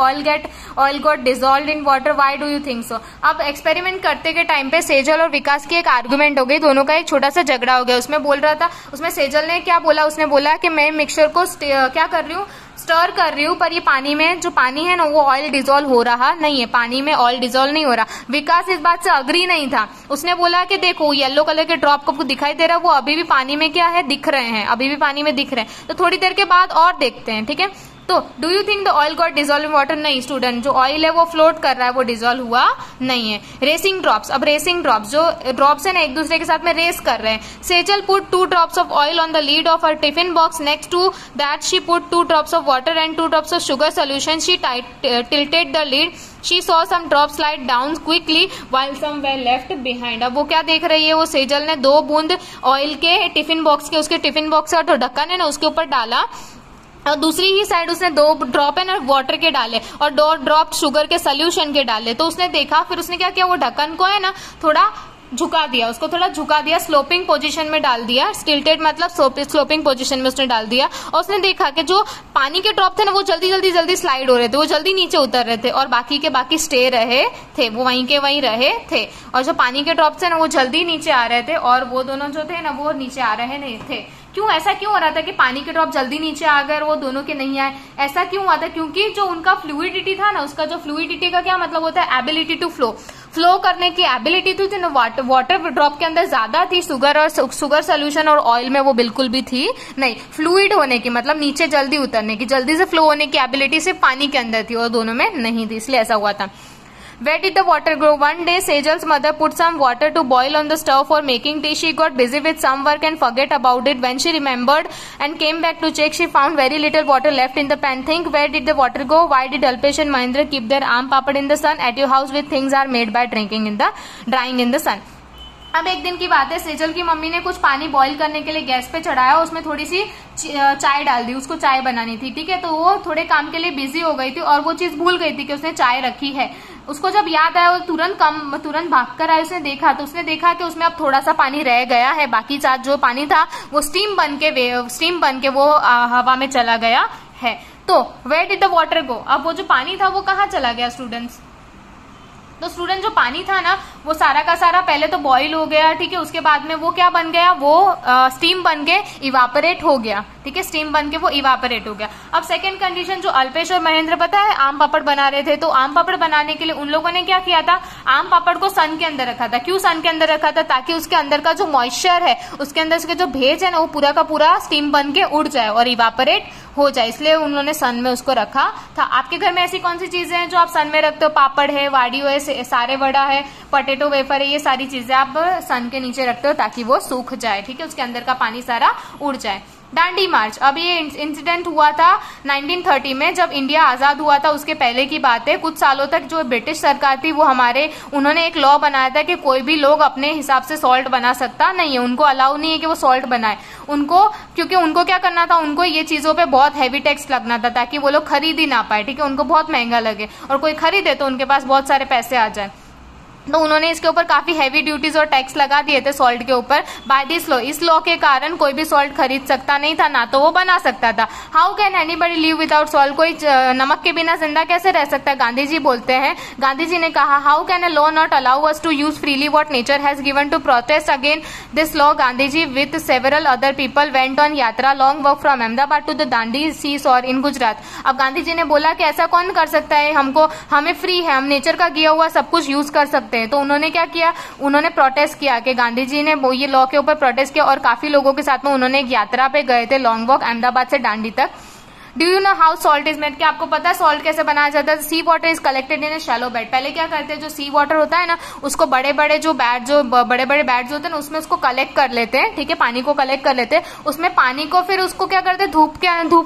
oil got dissolved in water? Why do you think so?" अब एक्सपेरिमेंट करते के टाइम पे सेजल और विकास की एक आर्गुमेंट हो गई, दोनों का एक छोटा सा झगड़ा हो गया। उसमें बोल रहा था, उसमें सेजल ने क्या बोला, उसने बोला कि मैं मिक्सचर को क्या कर रही हूँ, स्टर कर रही हूँ, पर ये पानी में जो पानी है ना वो ऑयल डिजोल्व हो रहा नहीं है, पानी में ऑयल डिजोल्व नहीं हो रहा। विकास इस बात से अग्री नहीं था, उसने बोला कि देखो येलो कलर के ड्रॉप आपको दिखाई दे रहा है वो अभी भी पानी में क्या है, दिख रहे हैं, अभी भी पानी में दिख रहे हैं, तो थोड़ी देर के बाद और देखते हैं, ठीक है। तो do you think the oil got dissolve in water, नहीं स्टूडेंट, जो ऑयल है वो फ्लोट कर रहा है, वो डिजोल्व हुआ नहीं है। रेसिंग ड्रॉप्स, अब रेसिंग ड्रॉप्स, जो ड्रॉप्स है ना एक दूसरे के साथ में रेस कर रहे हैं। Sejal put 2 drops of oil on the lid of her tiffin box, next to that she put 2 drops of water and 2 drops of sugar solution, she tilted the lid she saw some drop slide down quickly while some way left behind. अब वो क्या देख रही है, वो सेजल ने 2 बूंद ऑयल के टिफिन बॉक्स के, उसके टिफिन बॉक्स का जो ढक्कन है ना उसके ऊपर डाला, और दूसरी ही साइड उसने 2 ड्रॉप है ना वाटर के डाले और 2 ड्रॉप शुगर के सोल्यूशन के डाले। तो उसने देखा, फिर उसने क्या किया, वो ढक्कन को है ना थोड़ा झुका दिया, उसको थोड़ा झुका दिया, स्लोपिंग पोजीशन में डाल दिया, स्टिल्टेड मतलब स्लोपिंग पोजीशन में उसने डाल दिया। और उसने देखा कि जो पानी के ड्रॉप थे ना वो जल्दी स्लाइड हो रहे थे, वो जल्दी नीचे उतर रहे थे, और बाकी के बाकी स्टे रहे थे, वो वहीं के वहीं रहे थे। और जो पानी के ड्रॉप थे ना वो जल्दी नीचे आ रहे थे, और वो दोनों जो थे ना वो नीचे आ रहे नहीं थे। क्यों ऐसा क्यों हो रहा था कि पानी के ड्रॉप जल्दी नीचे आ गए और वो दोनों के नहीं आए? ऐसा क्यों हुआ था? क्योंकि जो उनका फ्लूइडिटी था ना, उसका जो फ्लूइडिटी का क्या मतलब होता है, एबिलिटी टू फ्लो करने की एबिलिटी थी ना, वाटर ड्रॉप के अंदर ज्यादा थी, शुगर सोल्यूशन और ऑयल में वो बिल्कुल भी थी नहीं। फ्लूइड होने की मतलब नीचे जल्दी उतरने की, जल्दी से फ्लो होने की एबिलिटी सिर्फ पानी के अंदर थी और दोनों में नहीं थी, इसलिए ऐसा हुआ था। Where did the water grow? One day, Sejal's mother put some water to boil on the stove for making tea. She got busy with some work and forget about it. When she remembered and came back to check, she found very little water left in the pan. Think, where did the water go? Why did Alpesh and Mahendra keep their aam papad in the sun? At your house, with things are made by drying in the sun. अब एक दिन की बात है, सेजल की मम्मी ने कुछ पानी बॉईल करने के लिए गैस पे चढ़ाया, उसमें थोड़ी सी चाय डाल दी, उसको चाय बनानी थी, ठीक है। तो वो थोड़े काम के लिए बिजी हो गई थी और वो चीज भूल गई थी कि उसने चाय रखी है। उसको जब याद आया, वो तुरंत भागकर आया, उसने देखा कि उसमें अब थोड़ा सा पानी रह गया है, बाकी जो पानी था वो स्टीम बन के वो हवा में चला गया है। तो where did the water go? अब वो जो पानी था वो कहाँ चला गया स्टूडेंट्स? तो स्टूडेंट जो पानी था ना वो सारा का सारा पहले तो बॉईल हो गया, ठीक है, उसके बाद में वो क्या बन गया, वो स्टीम बन के इवापोरेट हो गया, ठीक है, स्टीम बन के वो इवापोरेट हो गया। अब सेकंड कंडीशन, जो अल्पेश और महेंद्र पता है आम पापड़ बना रहे थे, तो आम पापड़ बनाने के लिए उन लोगों ने क्या किया था, आम पापड़ को सन के अंदर रखा था। क्यों सन के अंदर रखा था? ताकि उसके अंदर का जो मॉइस्चर है, उसके अंदर उसके जो भेज है ना, वो पूरा का पूरा स्टीम बन के उड़ जाए और इवापोरेट हो जाए, इसलिए उन्होंने सन में उसको रखा था। आपके घर में ऐसी कौन सी चीजें हैं जो आप सन में रखते हो? पापड़ है, वाडियो है, सारे वड़ा है, पोटैटो वेफर है, ये सारी चीजें आप सन के नीचे रखते हो ताकि वो सूख जाए, ठीक है, उसके अंदर का पानी सारा उड़ जाए। दांडी मार्च, अब ये इंसिडेंट हुआ था 1930 में, जब इंडिया आजाद हुआ था, उसके पहले की बात है। कुछ सालों तक जो ब्रिटिश सरकार थी वो उन्होंने एक लॉ बनाया था कि कोई भी लोग अपने हिसाब से सॉल्ट बना सकता नहीं है, उनको अलाउ नहीं है कि वो सॉल्ट बनाए। क्योंकि उनको क्या करना था, उनको ये चीजों पे बहुत हैवी टैक्स लगना था ताकि वो लोग खरीद ही ना पाए, ठीक है, उनको बहुत महंगा लगे, और कोई खरीदे तो उनके पास बहुत सारे पैसे आ जाए। तो उन्होंने इसके ऊपर काफी हैवी ड्यूटीज और टैक्स लगा दिए थे सॉल्ट के ऊपर। बाय दिस लॉ, इस लॉ के कारण कोई भी सॉल्ट खरीद सकता नहीं था, ना तो वो बना सकता था। How can anybody live without salt? कोई नमक के बिना जिंदा कैसे रह सकता है? गांधी जी बोलते हैं, गांधी जी ने कहा, how can a law not allow us to use freely what nature has given? To protest again this law, Gandhi ji with several other people went on yatra long walk from Ahmedabad to the Dandi sea shore in Gujarat. अब गांधी जी ने बोला कि ऐसा कौन कर सकता है, हमें फ्री है, हम नेचर का किया हुआ सब कुछ यूज कर सकते हैं। तो उन्होंने क्या किया, उन्होंने प्रोटेस्ट किया, कि गांधी जी ने ये लॉ के ऊपर प्रोटेस्ट किया, और काफी लोगों के साथ में उन्होंने एक यात्रा पे गए थे, लॉन्ग वॉक, अहमदाबाद से दांडी तक। Do you know how salt is made? क्या आपको पता है सॉल्ट कैसे बनाया जाता है? Sea water is collected in a shallow bed. पहले क्या करते हैं, जो सी वाटर होता है ना, उसको बड़े बड़े बैड्स होते हैं ना, उसमें उसको कलेक्ट कर लेते हैं, ठीक है, पानी को कलेक्ट कर लेते हैं, उसमें पानी को फिर उसको क्या करते हैं, धूप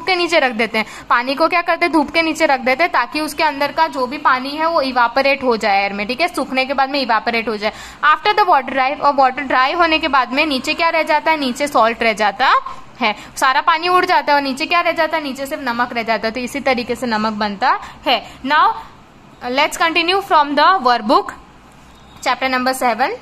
के नीचे रख देते हैं, पानी को क्या करते हैं, धूप के नीचे रख देते हैं, ताकि उसके अंदर का जो भी पानी है वो इवापोरेट हो जाए एयर में, ठीक है, सूखने के बाद में इवापोरेट हो जाए। आफ्टर द वाटर ड्राई, और वाटर ड्राई होने के बाद में नीचे क्या रह जाता है, नीचे सॉल्ट रह जाता है, सारा पानी उड़ जाता है और नीचे क्या रह जाता है, नीचे सिर्फ नमक रह जाता है। तो इसी तरीके से नमक बनता है। Now let's continue from the workbook, chapter number 7।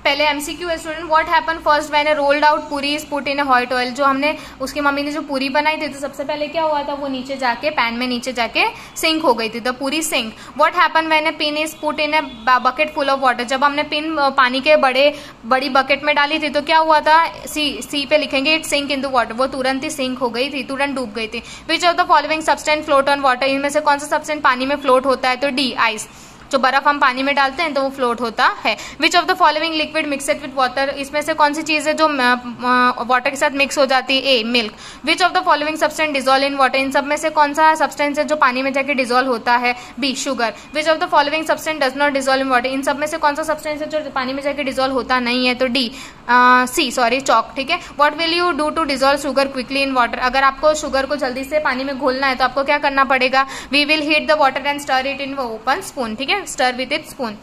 पहले एमसीक्यू है student, what happen first when a rolled out puri is put in a hot oil. जो हमने उसकी मम्मी ने जो पूरी बनाई थी, तो सबसे पहले क्या हुआ था, वो नीचे जाके पैन में नीचे जाके सिंक हो गई थी, तो पूरी sink. What happen when a pin is put in a bucket full of water. जब हमने पिन पानी के बड़ी बकेट में डाली थी, तो क्या हुआ था, सी पे लिखेंगे it sink in the water, वो तुरंत ही सिंक हो गई थी, तुरंत डूब गई थी। विच of the following substance float on water. इनमें से कौन सा सब्सटेंस पानी में फ्लोट होता है? तो डी, आइस। जो बर्फ हम पानी में डालते हैं तो वो फ्लोट होता है। विच of the following liquid mixed with water. इसमें से कौन सी चीज है जो वाटर के साथ मिक्स हो जाती है? A, milk. Which of the following substance dissolve in water. इन सब में से कौन सा सब्सटेंस है जो पानी में जाके डिजोल्व होता है? B, sugar. Which of the following substance does not dissolve in water. इन सब में से कौन सा सब्सटेंस है जो पानी में जाके डिजोल्व होता नहीं है? तो डी, सी सॉरी चॉक, ठीक है। What will you do to dissolve sugar quickly in water, अगर आपको शुगर को जल्दी से पानी में घोलना है तो आपको क्या करना पड़ेगा, we will heat the water and stir it in open spoon, ठीक है, स्टर विद इट स्पून,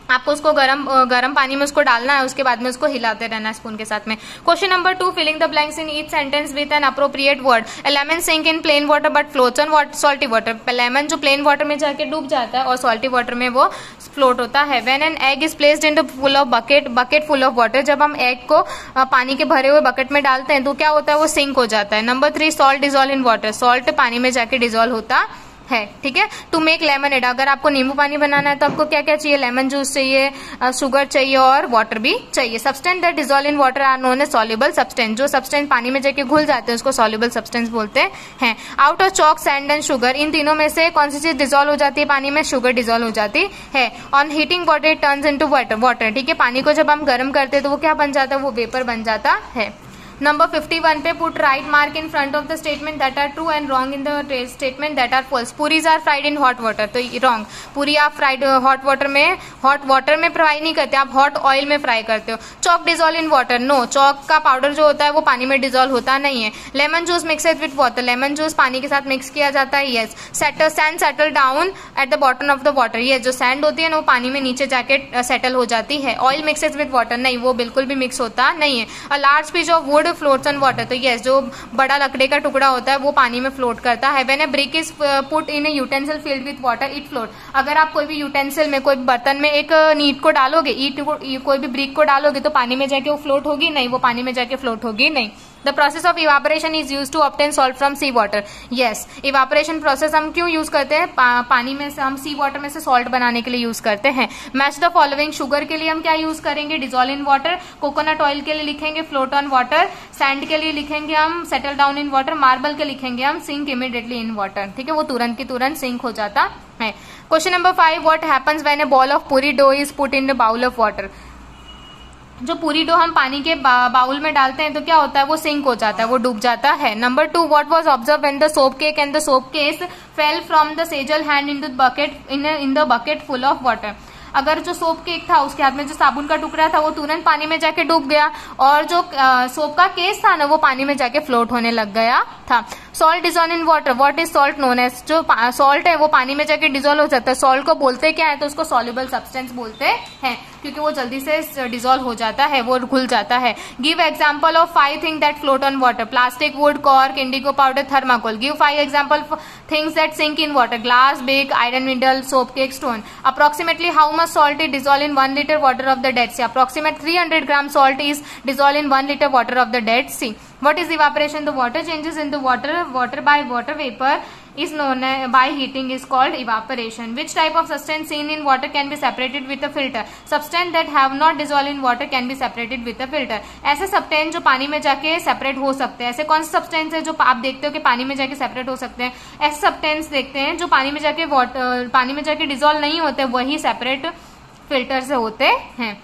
आपको उसको गरम पानी में उसको डालना है, उसके बाद में उसको हिलाते रहना है स्पून के साथ में। Question number 2, filling the blanks in each sentence with an appropriate word. A lemon sink in plain water but floats on salty water, lemon जो प्लेन वाटर में जाके डूब जाता है और सॉल्टी वाटर में वो फ्लोट होता है। When an egg is placed in the full of bucket full of water, जब हम एग को पानी के भरे हुए बकेट में डालते हैं तो क्या होता है, वो सिंक हो जाता है। Number 3, salt dissolve in water, salt पानी में जाके डिजोल्व होता है, ठीक है। टू मेक लेमनेड, अगर आपको नींबू पानी बनाना है तो आपको क्या क्या चाहिए, लेमन जूस चाहिए, शुगर चाहिए और वाटर भी चाहिए। Substance that dissolve in water are known as soluble substance, जो सब्सटेंस पानी में जाके घुल जाते हैं उसको सॉल्युबल सब्सटेंस बोलते हैं। Out of chalk, sand and sugar, इन तीनों में से कौन सी चीज डिजोल्व हो जाती है पानी में, शुगर डिजोल्व हो जाती है। On heating water it turns into water, ठीक है, पानी को जब हम गर्म करते हैं तो वो क्या बन जाता है, वो वेपर बन जाता है। नंबर 51 पे put right mark in front of the statement that are true and wrong in the statement that are false. Puris are fried in hot water, तो रॉन्ग, पूरी आप फ्राइड हॉट वाटर में फ्राई नहीं करते, आप हॉट ऑयल में फ्राई करते हो। Chalk dissolve in water, no, chalk का पाउडर जो होता है वो पानी में डिजोल्व होता नहीं है। Lemon juice mixed with water, lemon juice पानी के साथ मिक्स किया जाता है, yes. Sand settle down at the bottom of the water, ये जो सैंड होती है ना वो पानी में नीचे जाके सेटल हो जाती है। ऑयल मिक्सेड विद वाटर, नहीं, वो बिल्कुल भी मिक्स होता नहीं है। A large piece of wood floats on water, तो यस, जो बड़ा लकड़ी का टुकड़ा होता है वो पानी में फ्लोट करता है। When A brick is put in A utensil filled with water it float, अगर आप कोई भी यूटेंसिल में, कोई बर्तन में एक ईंट को डालोगे, कोई भी ब्रिक को डालोगे तो पानी में जाके वो फ्लोट होगी, नहीं, वो पानी में जाके फ्लोट होगी नहीं। The process of evaporation is use to obtain salt from sea water, yes, evaporation process हम क्यों यूज करते हैं, पानी में से हम सी वाटर में से सॉल्ट बनाने के लिए यूज करते हैं। मैच द फॉलोइंग, शुगर के लिए हम क्या यूज करेंगे, dissolve in water. Coconut oil के लिए लिखेंगे फ्लोट ऑन वाटर। सैंड के लिए लिखेंगे हम settle down in water. Marble के लिखेंगे हम सिंक इमीडिएटली इन वाटर, ठीक है, वो तुरंत की तुरंत सिंक हो जाता है। Question number 5, what happens when a ball of puri dough is put in the bowl of water. जो पूरी डो हम पानी के बाउल में डालते हैं तो क्या होता है, वो सिंक हो जाता है, वो डूब जाता है। Number 2, what was observe when the soap cake and the soap case fell from the Sejal hand in the bucket full of water. अगर जो सोप केक था उसके हाथ में जो साबुन का टुकड़ा था वो तुरंत पानी में जाके डूब गया, और जो सोप का केस था ना वो पानी में जाके फ्लोट होने लग गया था। Salt dissolve in water, what is salt known as, जो सॉल्ट है वो पानी में जाके डिजोल्व हो जाता है। सॉल्ट को बोलते क्या है, तो उसको सॉल्युबल सब्सटेंस बोलते हैं, क्योंकि वो जल्दी से डिजोल्व हो जाता है, वो घुल जाता है। Give example of 5 things that float on water, plastic, wood, cork, indigo powder, thermocol. Give 5 example things that sink in water, glass, big, iron needle, soap cake, stone. Approximately how much salt is dissolve in 1 liter water of the Dead Sea, approximate 300 gram salt is dissolved in 1 liter water of the Dead Sea. What is evaporation? The water changes into water by water vapor is known by heating is called evaporation. Which type of substance seen in water can be separated with a filter? Substance that have not dissolved in water can be separated with a filter. ऐसे substance जो पानी में जाके सेपरेट हो सकते हैं, ऐसे कौन से substance है जो आप देखते हो कि पानी में जाके सेपरेट हो सकते हैं, ऐसे substance देखते हैं जो पानी में जाके डिजोल्व नहीं होते, वही सेपरेट फिल्टर से होते हैं।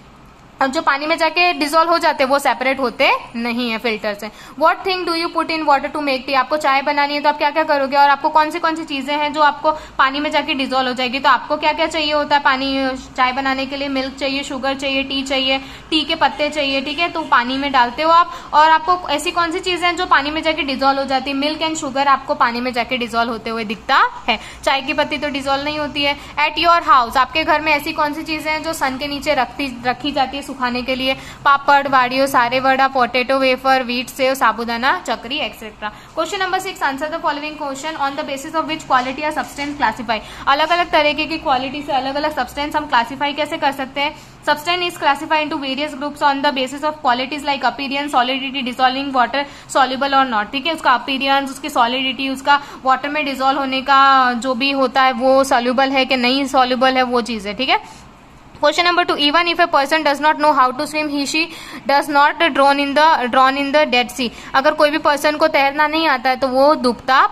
अब जो पानी में जाके डिजोल्व हो जाते हैं वो सेपरेट होते नहीं है फिल्टर से। What thing do you put in water to make tea, आपको चाय बनानी है तो आप क्या क्या करोगे, और आपको कौन सी चीजें हैं जो आपको पानी में जाके डिजोल्व हो जाएगी, तो आपको क्या क्या चाहिए होता है पानी चाय बनाने के लिए, मिल्क चाहिए, शुगर चाहिए, टी के पत्ते चाहिए, ठीक है, तो पानी में डालते हो आप। और आपको ऐसी कौन सी चीजें हैं जो पानी में जाके डिजोल्व हो जाती है, मिल्क एंड शुगर आपको पानी में जाके डिजोल्व होते हुए दिखता है, चाय की पत्ती तो डिजोल्व नहीं होती है। एट योर हाउस, आपके घर में ऐसी कौन सी चीजें हैं जो सन के नीचे रखी जाती है सुखाने के लिए, पापड़, वाड़ियों, सारे vada, potato wafer, wheat sev, sabudana, chakri, etcetera. Question number 6, answer the following question on the basis of which quality या सब्सटेंस क्लासीफाई। अलग अलग तरीके की क्वालिटी से अलग अलग सब्सटेंस हम क्लासीफाई कैसे कर सकते हैं। Substance is classified into various groups on the basis of qualities like appearance, solidity, dissolving water, soluble or not, ठीक है, उसका appearance, उसकी solidity, उसका water में dissolve होने का जो भी होता है वो soluble है कि नहीं soluble है, वो चीज है, ठीक है। Question number 2, even if a person does not know how to swim he she does not drown in the Dead Sea. अगर कोई भी पर्सन को तैरना नहीं आता है तो वो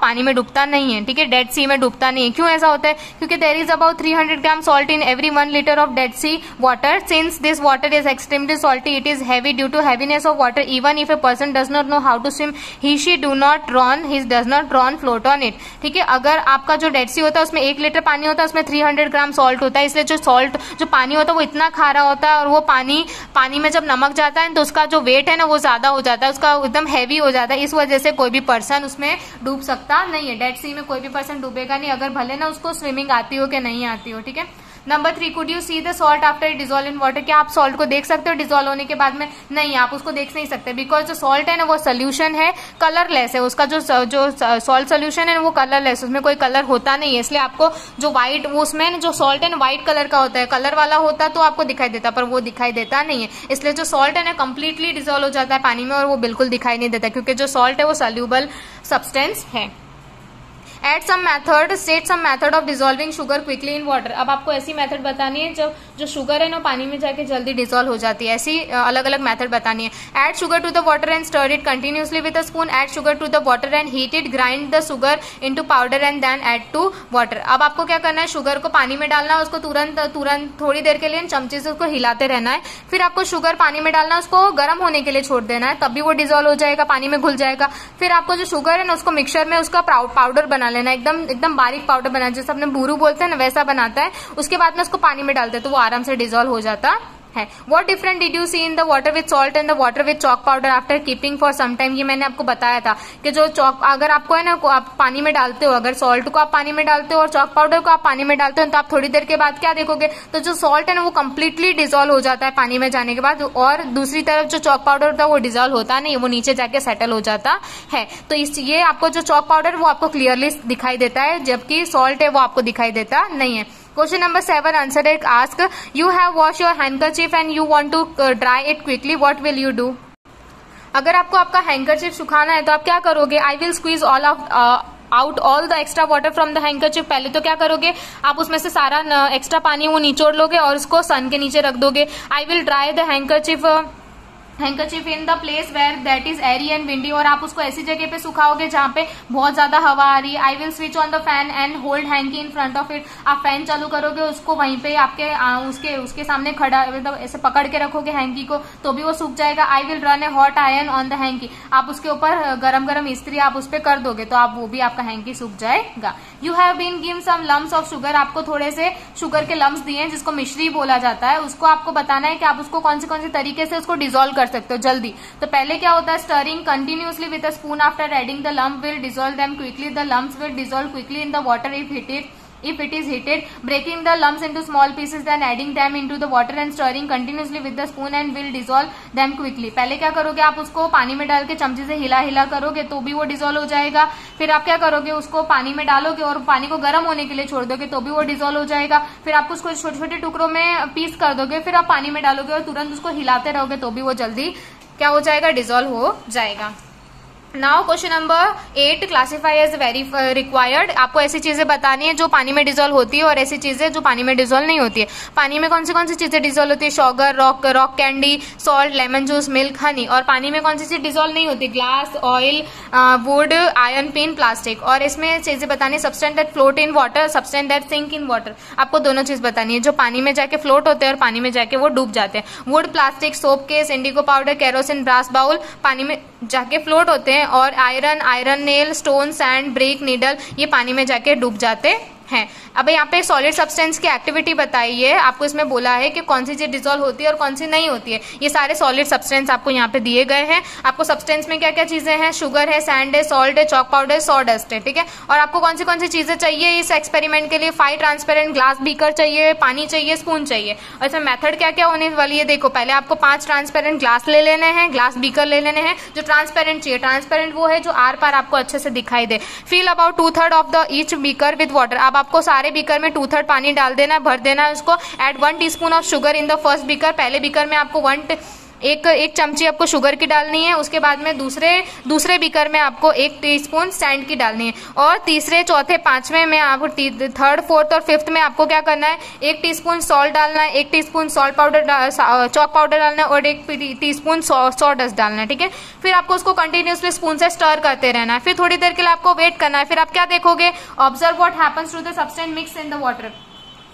पानी में डूबता नहीं है, ठीक है, डेड सी में डूबता नहीं है। क्यों ऐसा होता है, क्योंकि there is about 300 gram salt in every 1 liter of Dead Sea water. Since this water is extremely salty it is heavy due to heaviness of water. Even if a person does not know how to swim he she do not drown float on it, ठीक है। अगर आपका जो डेड सी होता है उसमें 1 liter पानी होता है, उसमें 300 ग्राम सॉल्ट होता है, इसलिए जो पानी होता है वो इतना खारा होता है, और वो पानी में जब नमक जाता है तो उसका जो वेट है ना वो ज्यादा हो जाता है, उसका एकदम हैवी हो जाता है। इस वजह से कोई भी पर्सन उसमें डूब सकता नहीं है। डेड सी में कोई भी पर्सन डूबेगा नहीं, अगर भले ना उसको स्विमिंग आती हो कि नहीं आती हो, ठीक है। Number 3, could you see the salt after it dissolve in water? क्या आप सॉल्ट को देख सकते हो डिजोल्व होने के बाद में? नहीं, आप उसको देख नहीं सकते, बिकॉज जो सॉल्ट है ना वो सोल्यूशन है, कलरलेस है। उसका जो सॉल्ट सोल्यूशन है वो कलरलेस, उसमें कोई कलर होता नहीं है, इसलिए आपको जो व्हाइट, वो उसमें जो सॉल्ट है ना व्हाइट कलर का होता है, कलर वाला होता तो आपको दिखाई देता, पर वो दिखाई देता नहीं है। इसलिए जो सॉल्ट है ना कंप्लीटली डिजोल्व हो जाता है पानी में, और वो बिल्कुल दिखाई नहीं देता, क्योंकि जो सॉल्ट है वो सॉल्यूबल सब्सटेंस है। At some method, state some method of dissolving sugar quickly in water. अब आपको ऐसी मेथड बतानी है जो शुगर है ना पानी में जाके जल्दी डिजोल्व हो जाती है, ऐसी अलग अलग मेथड बतानी है। Add sugar to the water and stir it continuously with a spoon. Add sugar to the water and heat it. Grind the sugar into powder and then add to water. अब आपको क्या करना है, शुगर को पानी में डालना है, उसको तुरंत थोड़ी देर के लिए चमचे से उसको हिलाते रहना है। फिर आपको शुगर पानी में डालना है, उसको गर्म होने के लिए छोड़ देना है, तब भी वो डिजोल्व हो जाएगा, पानी में घुल जाएगा। फिर आपको जो शुगर है ना उसको मिक्सचर में उसका पाउडर बना लेना, एकदम बारीक पाउडर बना, जैसे अपने बूरू बोलते हैं ना वैसा बनाता है। उसके बाद में उसको पानी में डालते हैं तो वो आराम से डिजोल्व हो जाता है। What difference did you see in the water with salt and the water with chalk powder after keeping for some time? ये मैंने आपको बताया था कि जो चॉक, अगर आपको है ना आप पानी में डालते हो, अगर सॉल्ट को आप पानी में डालते हो और चॉक पाउडर को आप पानी में डालते हो, तो आप थोड़ी देर के बाद क्या देखोगे, तो जो सॉल्ट है ना वो कंप्लीटली डिजोल्व हो जाता है पानी में जाने के बाद, और दूसरी तरफ जो चॉक पाउडर होता है वो डिजोल्व होता नहीं, वो नीचे जाके सेटल हो जाता है। तो ये आपको जो चॉक पाउडर वो आपको क्लियरली दिखाई देता है, जबकि सॉल्ट है वो आपको दिखाई देता नहीं है। Question number 7, answer it. Ask, you have washed your handkerchief and you want to dry it quickly. What will you do? अगर आपको आपका हैंकरचिफ सुखाना है तो आप क्या करोगे? I will squeeze out all the extra water from the handkerchief. पहले तो क्या करोगे, आप उसमें से सारा एक्स्ट्रा पानी वो निचोड़ लोगे और उसको सन के नीचे रख दोगे। I will dry the handkerchief in the place where that is airy and windy. और आप उसको ऐसी जगह पे सुखाओगे जहां पे बहुत ज्यादा हवा आ रही है। I will switch on the fan and hold hanky in front of it. आप फैन चालू करोगे, उसको वहीं पे आपके उसके सामने खड़ा, मतलब ऐसे पकड़ के रखोगे हैंकी को, तो भी वो सूख जाएगा। I will run A hot iron on the hanky. आप उसके ऊपर गरम इस्त्री आप उस पर कर दोगे तो आप वो भी आपका हैंकी सूख जाएगा। You have been given some lumps of sugar. आपको थोड़े से शुगर के लम्स दिए हैं जिसको मिश्री बोला जाता है। उसको आपको बताना है कि आप उसको कौन से तरीके से उसको डिजोल्व कर सकते हो जल्दी। तो पहले क्या होता है, stirring continuously with a spoon after adding the lump will dissolve them quickly. The lumps will dissolve quickly in the water if it is heated. Breaking the lumps into small pieces then adding them into the water and stirring continuously with the spoon and will dissolve them quickly. पहले क्या करोगे, आप उसको पानी में डाल के चमचे से हिला करोगे तो भी वो डिजोल्व हो जाएगा। फिर आप क्या करोगे, उसको पानी में डालोगे और पानी को गर्म होने के लिए छोड़ दोगे तो भी वो डिजोल्व हो जाएगा। फिर आप उसको छोटे छोटे टुकड़ों में पीस कर दोगे, फिर आप पानी में डालोगे और तुरंत उसको हिलाते रहोगे तो भी वो जल्दी क्या हो जाएगा, डिजोल्व हो जाएगा। Now question number 8, classify as very required. आपको ऐसी चीजें बतानी है जो पानी में डिजोल्व होती है और ऐसी चीजें जो पानी में डिजोल्व नहीं होती है। पानी में कौन सी चीजें डिजोल्व होती है, sugar, rock candy, salt, lemon juice, milk, honey. और पानी में कौन सी चीज डिजोल्व नहीं होती, glass, oil, wood, iron pin, plastic. और इसमें चीजें बतानी, substance that float in water, substance that sink in water. आपको दोनों चीज बतानी है, जो पानी में जाके फ्लोट होते हैं और पानी में जाके वो डूब जाते हैं। Wood, plastic, soap case, indigo powder, kerosene, brass bowl पानी में जाके फ्लोट होते हैं। और iron nail, stone, sand, brick, needle ये पानी में जाके डूब जाते हैं। अब यहाँ पे सॉलिड सब्सटेंस की एक्टिविटी बताई है, आपको इसमें बोला है कि कौन सी चीज डिजोल्व होती है और कौन सी नहीं होती है। ये सारे सॉलिड सब्सटेंस आपको यहाँ पे दिए गए हैं। आपको सब्सटेंस में क्या क्या चीजें हैं, शुगर है, सैंड है, सॉल्ट है, चॉक पाउडर, सॉडस्ट है, ठीक है। और आपको कौन सी चीजें चाहिए इस एक्सपेरिमेंट के लिए, 5 ट्रांसपेरेंट ग्लास बीकर चाहिए, पानी चाहिए, स्पून चाहिए। और इसमें मेथड क्या क्या होने वाली है, देखो पहले आपको 5 ट्रांसपेरेंट ग्लास ले लेने हैं, ग्लास बीकर ले लेने हैं। जो ट्रांसपेरेंट चाहिए, ट्रांसपेरेंट वो है जो आर पार आपको अच्छे से दिखाई दे। Fill about 2/3 of the each beaker with water. अब आपको सारे बीकर में 2/3 पानी डाल देना, भर देना है उसको। Add 1 teaspoon of sugar in the first beaker. पहले बीकर में आपको एक चमची आपको शुगर की डालनी है। उसके बाद में दूसरे बीकर में आपको 1 टीस्पून सैंड की डालनी है। और तीसरे, चौथे, पांचवें में आपको 3rd, 4th और 5th में आपको क्या करना है, 1 टीस्पून सॉल्ट डालना है, 1 teaspoon salt powder, chalk powder डालना है और 1 टीस्पून सॉडस्ट डालना है, ठीक है। फिर आपको उसको कंटिन्यूसली स्पून से स्टर करते रहना है। फिर थोड़ी देर के लिए आपको वेट करना है। फिर आप क्या देखोगे, observe what happens to the substance mix in the water.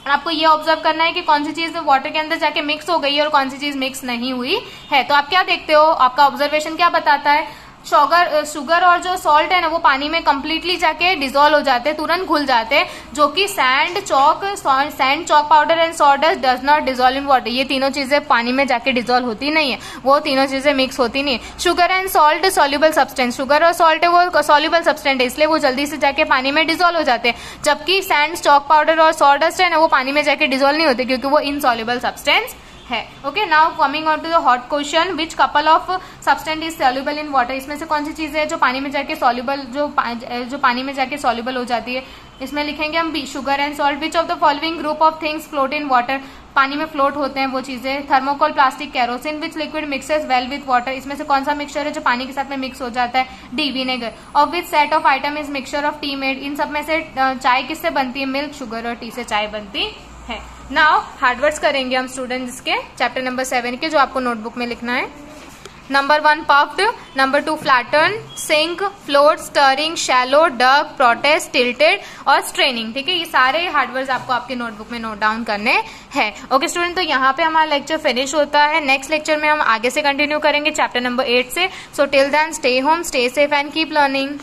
आपको ये ऑब्जर्व करना है कि कौन सी चीज वाटर के अंदर जाके मिक्स हो गई है और कौन सी चीज मिक्स नहीं हुई है। तो आप क्या देखते हो, आपका ऑब्जर्वेशन क्या बताता है, शुगर और जो सॉल्ट है ना वो पानी में कंप्लीटली जाके डिजोल्व हो जाते हैं, तुरंत घुल जाते हैं, जो कि sand chalk powder and salt does not dissolve in water. ये तीनों चीजें पानी में जाके डिजोल्व होती नहीं है, वो तीनों चीजें मिक्स होती नहीं है। Sugar and salt soluble substance, sugar और सॉल्ट है वो सॉल्युबल सब्सटेंस है, इसलिए वो जल्दी से जाके पानी में डिजोल्व हो जाते हैं, जबकि सैंड चॉक पाउडर और सॉल्ट है ना वो पानी में जाके डिजोल्व नहीं होते क्योंकि वो इनसॉल्युबल सब्सटेंस है। Okay, now coming on to the hot question, which couple of substance is soluble in water. इसमें से कौन सी चीजें है जो पानी में जाके सॉल्युबल जो पानी में जाके सॉल्युबल हो जाती है। इसमें लिखेंगे हम sugar and salt. Which of the following group of things float in water, पानी में फ्लोट होते हैं वो चीजें। Thermocol, plastic, kerosene. Which liquid mixes well with water, इसमें से कौन सा मिक्सचर है जो पानी के साथ में मिक्स हो जाता है। D, vinegar. Of which set of item is mixture of tea made, इन सब में से चाय किससे बनती है, मिल्क, शुगर और टी से चाय बनती है। नाउ हार्डवर्ड्स करेंगे हम स्टूडेंट्स के चैप्टर नंबर 7 के, जो आपको नोटबुक में लिखना है। Number 1 puffed, number 2 flatten, sink, float, stirring, shallow, duck, protest, tilted और स्ट्रेनिंग। ठीक है, ये सारे हार्डवर्ड्स आपको आपके नोटबुक में नोट डाउन करने हैं। ओके स्टूडेंट, तो यहाँ पे हमारा लेक्चर फिनिश होता है। नेक्स्ट लेक्चर में हम आगे से कंटिन्यू करेंगे चैप्टर नंबर 8 से। So till then stay home, stay safe and keep learning.